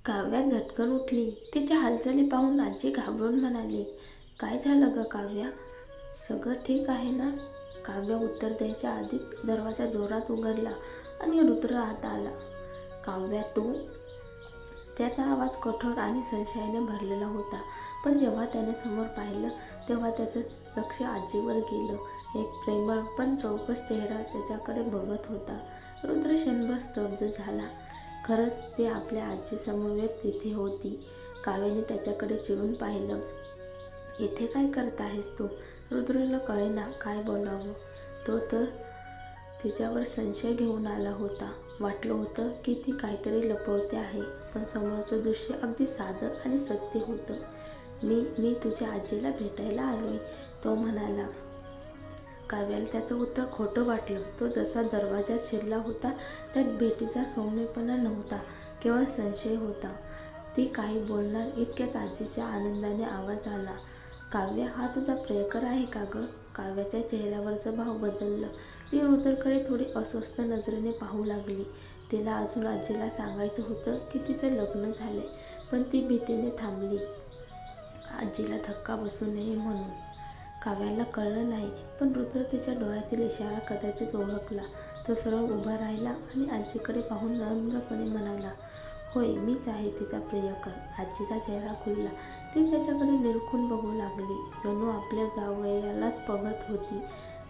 काव्या झटकन उठली. तिच्या हालचाली पाहून आजी घाबरून म्हणाली, काय झालं ग काव्या? सगळं ठीक आहे ना? काव्या उत्तर द्यायच्या आधीच दरवाजा जोरात उघडला आणि रुद्र आत आला. काव्या तू? त्याचा आवाज कठोर आणि संशयाने भरलेला होता. पण जेव्हा त्याने समोर पाहिलं तेव्हा त्याचं लक्ष आजीवर गेलं. एक प्रेमळ पण चौकस चेहरा त्याच्याकडे बघत होता. रुद्र क्षणभर स्तब्ध झाला. खरंच ती आपल्या आजीसमवेत तिथे होती. काव्याने त्याच्याकडे चिरून पाहिलं. इथे काय करत आहेस तू? रुद्रला कळेना काय बोलावं. तो तर तिच्यावर संशय घेऊन आला होता. वाटलं होतं की ती काहीतरी लपवते आहे, पण समोरचं दृश्य अगदी साधं आणि सत्य होतं. मी तुझ्या आजीला भेटायला आलोय, तो म्हणाला. काव्याला त्याचं उत्तर खोटं वाटलं. तो जसा दरवाजात शिरला होता त्यात भेटीचा सौम्यपणा नव्हता, केवळ संशय होता. ती काही बोलणार इतक्यात आजीच्या आनंदाने आवाज आला, काव्या, हा तुझा प्रियकर आहे का ग? काव्याच्या चेहऱ्यावरचं भाव बदललं. ती रुद्रकडे थोडी अस्वस्थ नजरेने पाहू लागली. तिला अजून आजीला सांगायचं होतं की तिचं लग्न झालंय, पण ती भीतीने थांबली. आजीला धक्का बसू नये म्हणून. काव्याला कळलं नाही, पण रुद्र तिच्या डोळ्यातील इशारा कदाचित ओळखला. तो सरळ उभा राहिला आणि आजीकडे पाहून नम्रपणे म्हणाला, होय, मीच आहे तिचा प्रियकर. आजीचा चेहरा खुलला. ती त्याच्याकडे निरखून बघू लागली, जणू आपल्या जावयालाच बघत होती.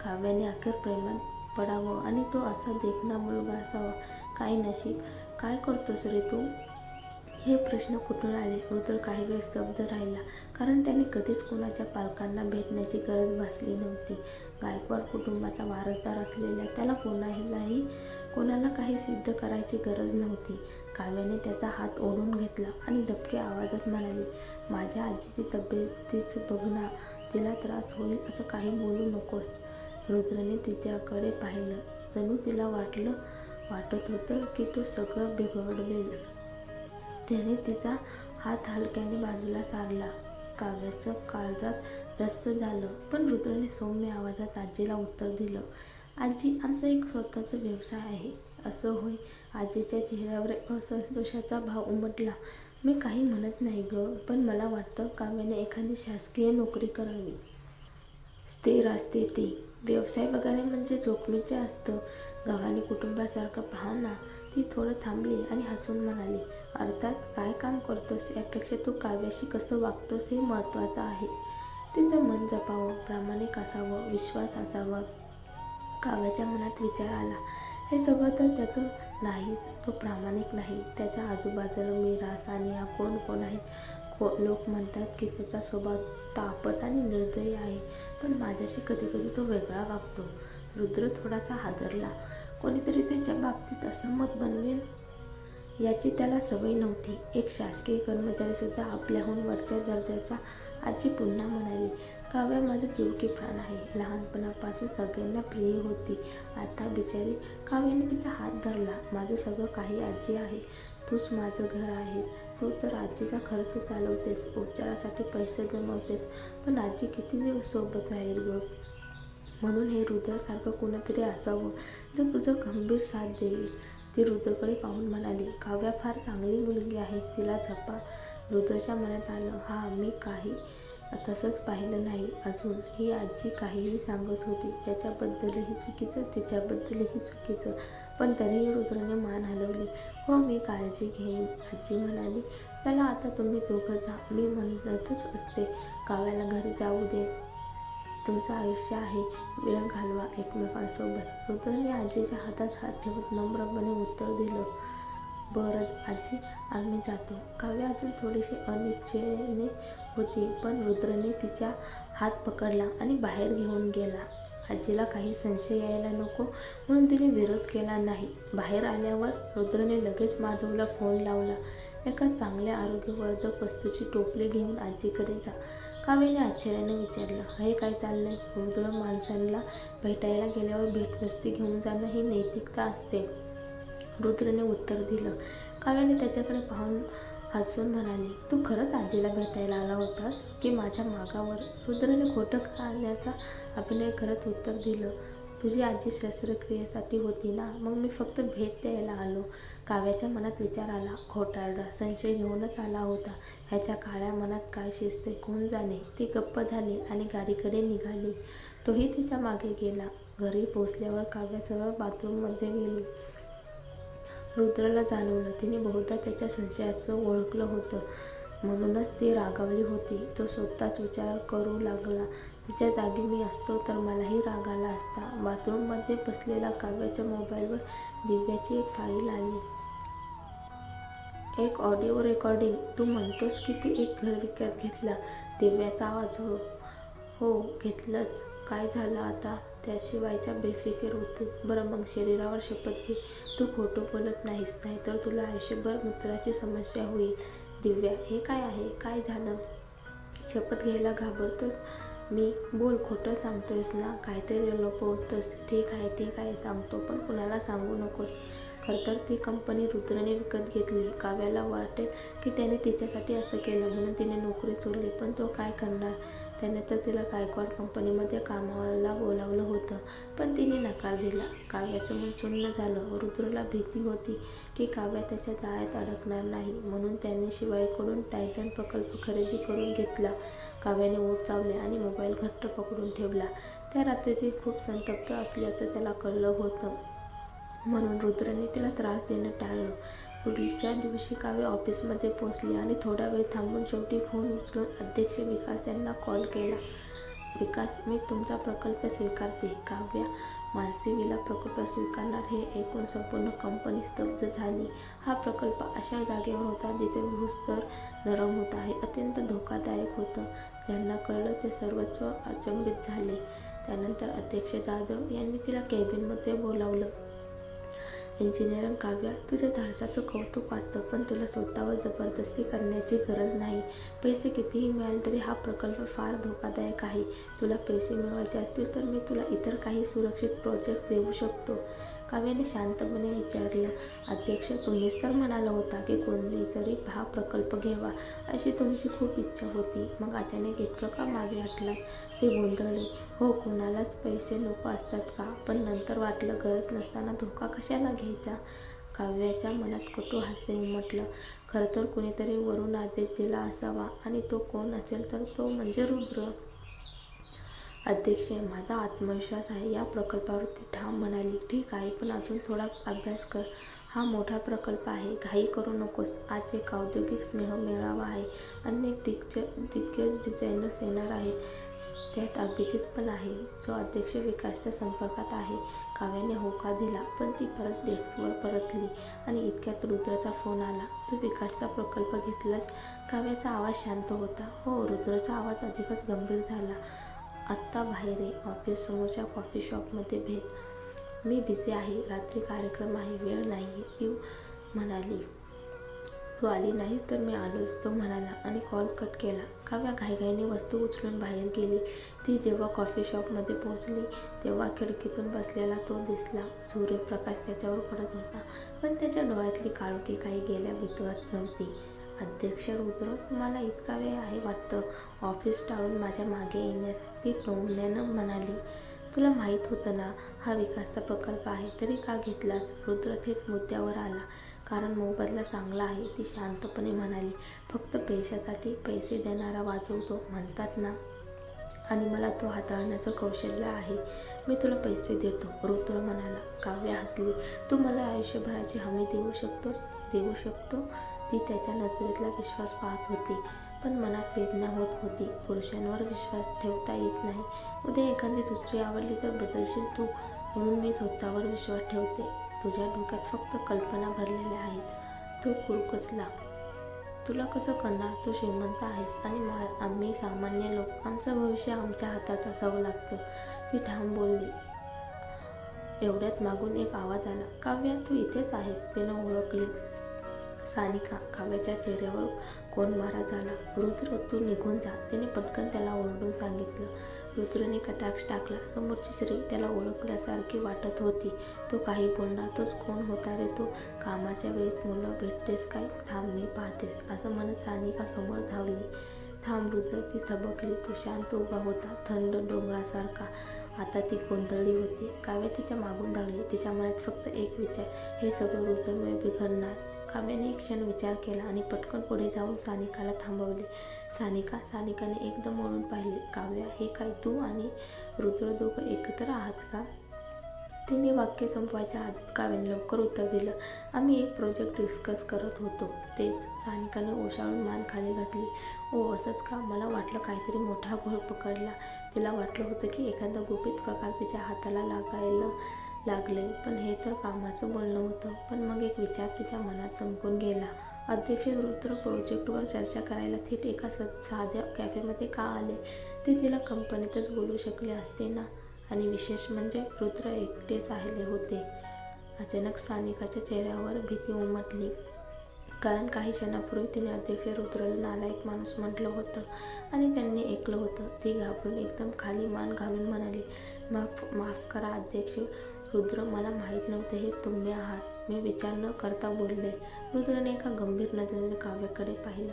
काव्याने अखेर प्रेमात पडावं आणि तो असा देखणा मुलगा असावा. काय नशीब. काय करतोस रे तू? हे प्रश्न कुठून आले? रुद्र काही वेळ स्तब्ध राहिला, कारण त्याने कधीच कोणाच्या पालकांना भेटण्याची गरज भासली नव्हती. गायकवाड कुटुंबाचा वारसदार असलेल्या त्याला कोणाला काही सिद्ध करायची गरज नव्हती. काव्याने त्याचा हात ओढून घेतला आणि दबक्या आवाजात म्हणाली, माझ्या आजीची तब्येतीच बघ ना, तिला त्रास होईल असं काही बोलू नकोस. रुद्रने तिच्याकडे पाहिलं, जणू तिला वाटत होतं की तो सगळं बिघडवेल. त्याने तिचा हात हलक्याने बाजूला सारला. काव्याचं काळजात धस्स झालं, पण रुद्रने सौम्य आवाजात आजीला उत्तर दिलं, आजी, आमचा एक स्वतःचा व्यवसाय आहे. असं होय? आजीच्या चेहऱ्यावर असंतोषाचा भाव उमटला. मी काही म्हणत नाही ग, पण मला वाटतं काव्याने एखादी शासकीय नोकरी करावी. स्थिर असते ती. व्यवसाय वगैरे म्हणजे जोखमीचे असतं. गव्हाणे कुटुंबासारखं पहा ना. ती थोडं थांबली आणि हसून म्हणाली, अर्थात काय काम करतोस यापेक्षा तू काव्याशी कसं वागतोस हे महत्त्वाचं आहे. तिचं मन जपावं, प्रामाणिक असावं, विश्वास असावा. काव्याच्या मनात विचार आला, हे सगळं तर त्याचं नाहीच. तो प्रामाणिक नाही. त्याच्या आजूबाजूला मीरा, सानिया कोण आहेत. लोक म्हणतात की त्याचा स्वभाव तापट आणि निर्दयी आहे, पण माझ्याशी कधीकधी तो वेगळा वागतो. रुद्र थोडासा हादरला. कोणीतरी त्याच्या बाबतीत असं मत बनवेल याची त्याला सवय नव्हती. एक शासकीय कर्मचारीसुद्धा आपल्याहून वरच्या दर्जाचा. आजी पुन्हा म्हणाली, काव्या माझं जीव की प्राण आहे. लहानपणापासून सगळ्यांना प्रिय होती. आता बिचारी. काव्याने तिचा हात धरला. माझं सगळं काही आजी आहे. तूच माझं घर आहेस. तू तर आजीचा खर्च चालवतेस, उपचारासाठी पैसे गमावतेस, पण आजी किती दिवस सोबत राहील ग? म्हणून हे रुद्रसारखं कुणीतरी असावं जो तुझं खंबीर साथ देईल. ती रुद्रकडे पाहून म्हणाली, काव्या फार चांगली मुलगी आहे, तिला जपा. रुद्रच्या मनात आलं, हा मी काही तसंच पाहिलं नाही अजून. ही आजी काहीही सांगत होती. त्याच्याबद्दलही चुकीचं, तिच्याबद्दलही चुकीचं, पण तरीही रुद्रने मान हलवली. हो, मी काळजी घेईन. आजी म्हणाली, चला आता तुम्ही दोघं जा. मी म्हणतच असते, काव्याला घरी जाऊ दे. तुमचं आयुष्य आहे, वेळ घालवा एकमेकांसोबत. रुद्रने आजीच्या हातात हात ठेवत नम्रपणे उत्तर दिलं, बरं आजी, आम्ही जातो. काव्या अजून थोडीशी अनिच्छेने होती, पण रुद्रने तिचा हात पकडला आणि बाहेर घेऊन गेला. आजीला काही संशय यायला नको म्हणून तिने विरोध केला नाही. बाहेर आल्यावर रुद्रने लगेच माधवला फोन लावला. एका चांगल्या आरोग्यवर्धक वस्तूची टोपली घेऊन आजीकडे जा. काव्याने आश्चर्याने विचारलं, हे काय चाललंय? रुद्र माणसांना भेटायला गेल्यावर भेटवस्ती घेऊन जाणं ही नैतिकता असते. रुद्रने उत्तर दिलं. काव्याने त्याच्याकडे पाहून हसून म्हणाली, तू खरंच आजीला भेटायला आला होतास की माझ्या मागावर? रुद्रने खोटं आल्याचा अभिनय करत उत्तर दिलं, तुझी आजी शस्त्रक्रियेसाठी होती ना, मग मी फक्त भेट द्यायला आलो. काव्याच्या मनात विचार आला. खोटारडा संशय घेऊनच आला होता. ह्याच्या काळ्या मनात काय शिजते कोण जाणे. ती गप्प झाली आणि गाडीकडे निघाली. तोही तिच्या मागे गेला. घरी पोचल्यावर काव्या सरळ बाथरूममध्ये गेली. रुद्रला जाणवलं तिने बहुधा त्याच्या संशयाचं ओळखलं होतं, म्हणूनच ती रागावली होती. तो स्वतःच विचार करू लागला, तिच्या जागी मी असतो तर मलाही राग आला असता. बाथरूममध्ये बसलेला काव्याच्या मोबाईलवर दिव्याची एक फाईल आली. एक ऑडिओ रेकॉर्डिंग. तू म्हणतोस की तू एक घर विकत घेतला? दिव्याचा आवाज. हो घेतलंच. काय झालं आता? त्याशिवायच्या बेफिकीर होती. बरं मग शरीरावर शपथ घे, तू खोटं बोलत नाहीस, नाहीतर तुला आयुष्यभर मूत्राची समस्या होईल. दिव्या, हे काय आहे? काय झालं? शपथ घ्यायला घाबरतोस? मी बोल, खोटं सांगतोयस ना? काहीतरी लपवतोस? ठीक आहे सांगतो, पण कुणाला सांगू नकोस. खरं तर ती कंपनी रुद्रने विकत घेतली. काव्याला वाटेल की त्याने तिच्यासाठी असं केलं म्हणून तिने नोकरी सोडली, पण तो काय करणार? त्याने तर तिला गायकवाड कंपनीमध्ये कामाला बोलावलं होतं, पण तिने नकार दिला. काव्याचं मन सुन्न झालं. रुद्रला भीती होती की काव्या त्याच्या जाळ्यात अडकणार नाही, म्हणून त्याने शिवाईकडून टायटन प्रकल्प खरेदी करून घेतला. काव्याने ओठ चावले आणि मोबाईल घट्ट पकडून ठेवला. त्या रात्री ती खूप संतप्त असल्याचं त्याला कळलं होतं, म्हणून रुद्रने तिला त्रास देणं टाळलं. पुढच्या दिवशी काव्या ऑफिसमध्ये पोहोचली आणि थोडा वेळ थांबून शेवटी फोन उचलून अध्यक्ष विकास यांना कॉल केला. विकास, मी तुमचा प्रकल्प स्वीकारते. काव्या मानसी विला प्रकल्प स्वीकारणार हे ऐकून संपूर्ण कंपनी स्तब्ध झाली. हा प्रकल्प अशा जागेवर होता जिथे भूस्तर नरम होता. हे अत्यंत धोकादायक होतं. ज्यांना कळलं ते सर्वच अचंबित झाले. त्यानंतर अध्यक्ष जाधव यांनी तिला केबिनमध्ये बोलावलं. इंजिनियर काव्या, तुझ्या धाडसाचं कौतुक वाटतं, पण तुला स्वतःवर जबरदस्ती करण्याची गरज नाही. पैसे कितीही मिळाले तरी हा प्रकल्प फार धोकादायक आहे. तुला पैसे मिळवायचे असतील तर मी तुला इतर काही सुरक्षित प्रोजेक्ट देऊ शकतो. काव्याने शांतपणे विचारलं. अध्यक्ष, तुम्हीच तर म्हणाला होता की कोणीतरी हा प्रकल्प घ्यावा अशी तुमची खूप इच्छा होती. मग अचानक इतकं का मागे हटलात? ते गोंधळले. हो, कोणालाच पैसे नको असतात का? पण नंतर वाटलं गरज नसताना धोका कशाला घ्यायचा. काव्याच्या मनात कटू हास्य उमटलं. खरं तर कुणीतरी वरून आदेश दिला असावा आणि तो कोण असेल तर तो म्हणजे रुद्र. अध्यक्ष, माझा आत्मविश्वास आहे या प्रकल्पावर, ती ठाम म्हणाली. ठीक आहे, पण अजून थोडा अभ्यास कर. हा मोठा प्रकल्प आहे, घाई करू नकोस. आज एक औद्योगिक स्नेह मेळावा आहे. अनेक दिग्गज डिझायनर्स येणार आहेत. त्यात अभिजित पण आहे, जो अध्यक्ष विकासच्या संपर्कात आहे. काव्याने होकार दिला, पण ती परत डेस्कवर परतली आणि इतक्यात रुद्रचा फोन आला. तू विकासचा प्रकल्प घेतलास? काव्याचा आवाज शांत होता. हो. रुद्रचा आवाज अधिकच गंभीर झाला. आत्ता बाहेर ये, ऑफिस समोरच्या कॉफी शॉपमध्ये भेट. मी बिझी आहे, रात्री कार्यक्रम आहे, वेळ नाही आहे, ती म्हणाली. तू आली नाहीस तर मी आलोच, तो म्हणाला आणि कॉल कट केला. काव्या घाईघाईने वस्तू उचलून बाहेर गेली. ती जेव्हा कॉफी शॉपमध्ये पोहोचली तेव्हा खिडकीतून बसलेला तो दिसला. सूर्यप्रकाश त्याच्यावर पडत होता, पण त्याच्या डोळ्यातली काळोखी काही गेल्या वितळत नव्हती. अध्यक्ष रुद्र, तुम्हाला इतका वेळ आहे वाटतं ऑफिस टाळून माझ्या मागे येण्यास, ती टोमण्यानं म्हणाली. तुला माहीत होतं ना हा विकासचा प्रकल्प आहे, तरी का घेतलास? रुद्र थेट मुद्द्यावर आला. कारण मोबदला चांगला आहे, ती शांतपणे म्हणाली. फक्त पैशासाठी पैसे देणारा वाचवतो म्हणतात ना, आणि मला तो हाताळण्याचं कौशल्य आहे. मी तुला पैसे देतो, रुद्र म्हणाला. काव्या हसली. तू मला आयुष्यभराची हमी देऊ शकतोस? देऊ शकतो? ती त्याच्या नजरेतला विश्वास पाहत होती, पण मनात वेदना होत होती. पुरुषांवर विश्वास ठेवता येत नाही. उद्या एखादी दुसरी आवडली तर बदलशील तू, म्हणून मी स्वतःवर विश्वास ठेवते. तुझ्या डोक्यात फक्त कल्पना भरलेल्या आहेत. तो कुरकुसला. तुला कसं करणार? तू श्रीमंत आहेस आणि आम्ही सामान्य लोकांचं भविष्य आमच्या हातात असावं लागतं, ती ठाम बोलली. एवढ्यात मागून एक आवाज आला. काव्या, तू इथेच आहेस? तिनं ओळखली. सानिका. काव्याच्या चेहऱ्यावर कोंडमारा झाला. रुद्र, तू निघून जा, तिने पटकन त्याला ओरडून सांगितलं. रुद्रने कटाक्ष टाकला. समोरची स्त्री त्याला ओळखल्यासारखी वाटत होती. तो काही बोलणार. तोच कोण होता रे तो? कामाच्या वेळेत मुलं भेटतेस काय? थांब, मी पाहतेस, असं म्हणत सानिका समोर धावली. थांब रुद्र, ती थबकली. तो शांत उभा होता, थंड डोंगरासारखा. आता ती गोंधळली होती. काव्या तिच्या मागून धावली. तिच्या मनात फक्त एक विचार, हे सगळं रुद्रमुळे बिघडणार. काव्याने एक क्षण विचार केला आणि पटकन पुढे जाऊन सानिकाला थांबवले. सानिकाने एकदम वळून पाहिले. काव्या, हे काय तू आणि रुद्र दोघं एकत्र आहात का? तिने वाक्य संपवायच्या आधीच काव्याने लवकर उत्तर दिलं, आम्ही एक प्रोजेक्ट डिस्कस करत होतो. तेच. सानिकाने ओशाळून मान खाली घातली. ओ, असंच का? मला वाटलं काहीतरी मोठा घोळ पकडला. तिला वाटलं होतं की एखादा गुपित प्रकार तिच्या हाताला लागायला लागले, पण हे तर कामाचं बोलणं होतं. पण मग एक विचार तिच्या मनात चमकून गेला. अध्यक्ष रुद्र प्रोजेक्टवर चर्चा करायला थेट एका साध्या कॅफेमध्ये का आले? ते तिला कंपनीतच बोलू शकले असते ना. आणि विशेष म्हणजे रुद्र एकटेच आले होते. अचानक सानिकाच्या चेहऱ्यावर भीती उमटली, कारण काही क्षणापूर्वी तिने अध्यक्ष रुद्रला नालायक माणूस म्हटलं होतं आणि त्यांनी ऐकलं होतं. ती घाबरून एकदम खाली मान घालून म्हणाली, माफ करा अध्यक्ष रुद्र, मला माहीत नव्हते हे तुम्ही आहात. मी विचार न करता बोलले. रुद्रने एका गंभीर नजरेने काव्याकडे पाहिलं.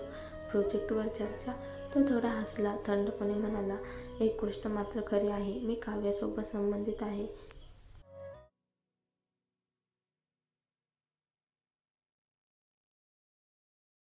प्रोजेक्टवर चर्चा? तो थोडा हसला. थंडपणे म्हणाला, एक गोष्ट मात्र खरी आहे, मी काव्यासोबत संबंधित आहे.